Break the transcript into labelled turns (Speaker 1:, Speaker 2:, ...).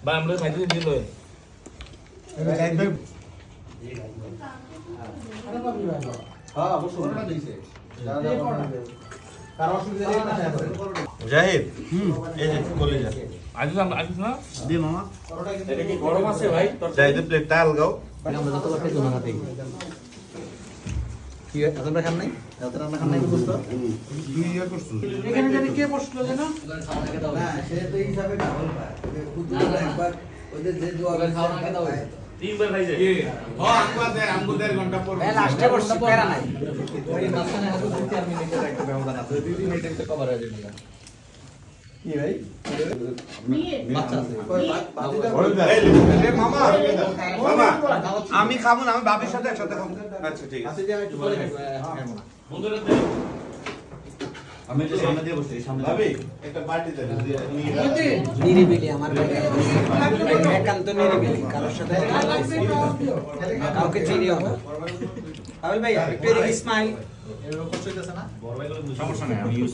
Speaker 1: ভাই আমরা খাইতে দিল
Speaker 2: জাহিদ এই যে কলিজা
Speaker 1: আজ না
Speaker 3: দে মামা
Speaker 1: এটা কি গরম আছে ভাই
Speaker 2: জাহিদের প্লেটটা আলগাও
Speaker 3: আমরা যত বার খাইছো না খাতে কি এতটা খান নাই এতটা রান্না খান নাই বুঝতো
Speaker 2: তুই ইয়া করছিস
Speaker 4: এখানে জানি কে বসলো যেন
Speaker 5: না সে তো এই হিসাবে ডাবল পায় একবার ওদের যে দোয়া খাওয়া না দাও
Speaker 1: তিনবার খাইছে
Speaker 4: লাস্টে বসছি প্যারা নাই
Speaker 3: ওই মাঝখানে হাতে 2-4 মিনিটের একটা ব্যবধান আছে 2 মিনিটের তো কভার হয়ে যাবে কি ভাই বাচ্চা আছে
Speaker 2: মামা মামা আমি খাবো না আমি বাবির সাথে একসাথে খাবো আচ্ছা ঠিক আছে
Speaker 3: আছে যে আমি একটু পরে খাবো
Speaker 1: বন্ধুরা
Speaker 3: আমি যে সামনে দিয়ে বসছি সামনে
Speaker 2: ভাবি একটা পার্টি দেন
Speaker 4: নিরিবিলি আমার একান্ত নিরিবিলি কারোর সাথে কাউকে চিনিও না আবুল ভাই একটু এদিকে স্মাইল
Speaker 3: এরকম কষ্ট হইতেছে না
Speaker 2: সমস্যা নেই আমি ইউজ